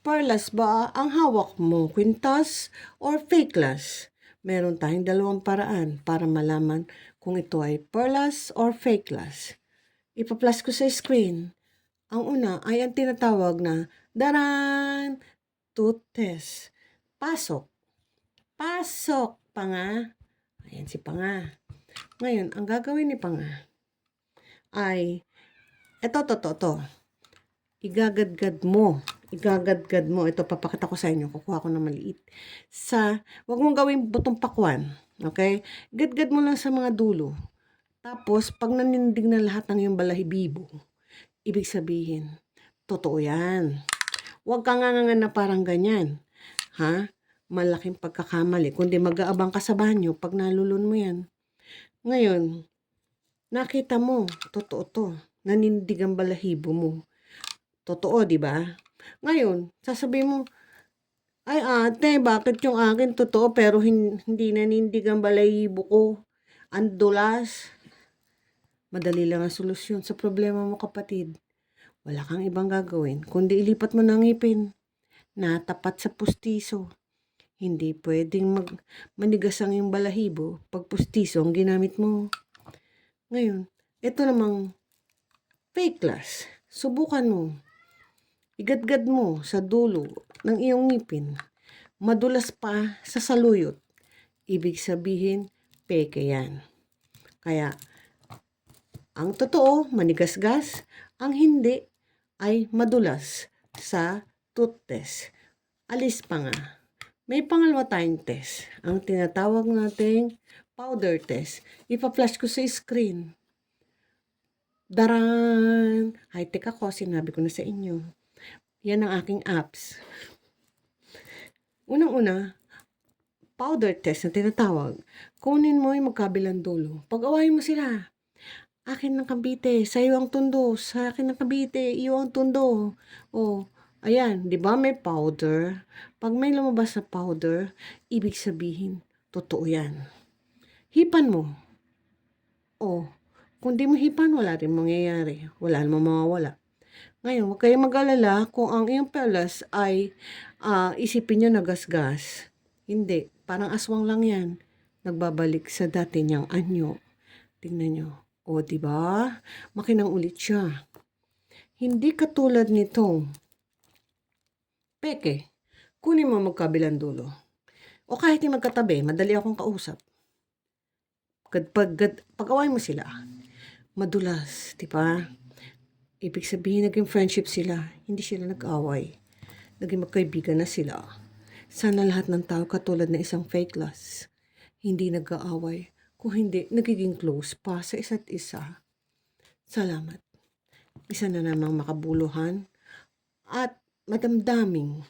Perlas ba ang hawak mo, kwintas or fakeless? Meron tayong dalawang paraan para malaman kung ito ay perlas or fakeless. Ipa-plus ko sa screen. Ang una ay ang tinatawag na daran tooth test. Pasok. Pasok, Panga. Ayan si Panga. Ngayon, ang gagawin ni Panga ay, to. Igagadgad mo. Ito, papakita ko sa inyo. Kukuha ko na maliit. Wag mong gawing butong pakwan. Okay? Gadgad mo lang sa mga dulo. Tapos, pag nanindig na lahat ng iyong balahibibo, ibig sabihin, totoo yan. Huwag ka nga na parang ganyan. Ha? Malaking pagkakamali. Kundi mag-aabang ka sa banyo pag nalulun mo yan. Ngayon, nakita mo, totoo to. Nanindig ang balahibo mo. Totoo, di ba? Ngayon, sasabihin mo, ay ate, bakit yung akin totoo pero hindi nanindig ang balahibo ko? Ang dulas. Madali lang ang solusyon sa problema mo, kapatid. Wala kang ibang gagawin, kundi ilipat mo ng ngipin na tapat sa pustiso. Hindi pwedeng manigas ang iyong balahibo pag pustiso ang ginamit mo. Ngayon, ito namang fakeless. Subukan mo. Igadgad mo sa dulo ng iyong ngipin. Madulas pa sa saluyot. Ibig sabihin, peke yan. Kaya, ang totoo, manigasgas. Ang hindi ay madulas sa tooth test. Alis pa nga. May pangalawa tayong test. Ang tinatawag nating powder test. Ipa-flash ko sa screen. Daran! High-tech ako, sinabi ko na sa inyo. Yan ang aking apps. Unang-una, powder test na tinatawag. Kunin mo yung magkabilang dulo. Pag-awayin mo sila. Akin ng Cavite, sa'yo ang tundo. Sa akin ng Cavite, iyo ang tundo. Oh, ayan, di ba may powder? Pag may lumabas na powder, ibig sabihin, totoo yan. Hipan mo. Oh, kung di mo hipan, wala rin mangyayari. Wala namang mawawala. Ngayon, huwag kayong mag-alala kung ang iyong perlas ay isipin nyo na gasgas. Hindi, parang aswang lang yan. Nagbabalik sa dati niyang anyo. Tingnan nyo. O, diba? Makinang ulit siya. Hindi katulad nitong peke. Kunin mo magkabilang dulo. O kahit yung magkatabi, madali akong kausap. Pag-away mo sila, madulas, diba? Ibig sabihin, naging friendship sila. Hindi sila nag-away. Naging magkaibigan na sila. Sana lahat ng tao katulad na isang fakeless. Hindi nag-aaway. Kung hindi, nagiging close pa sa isa't isa. Salamat. Isa na namang makabuluhan at madamdaming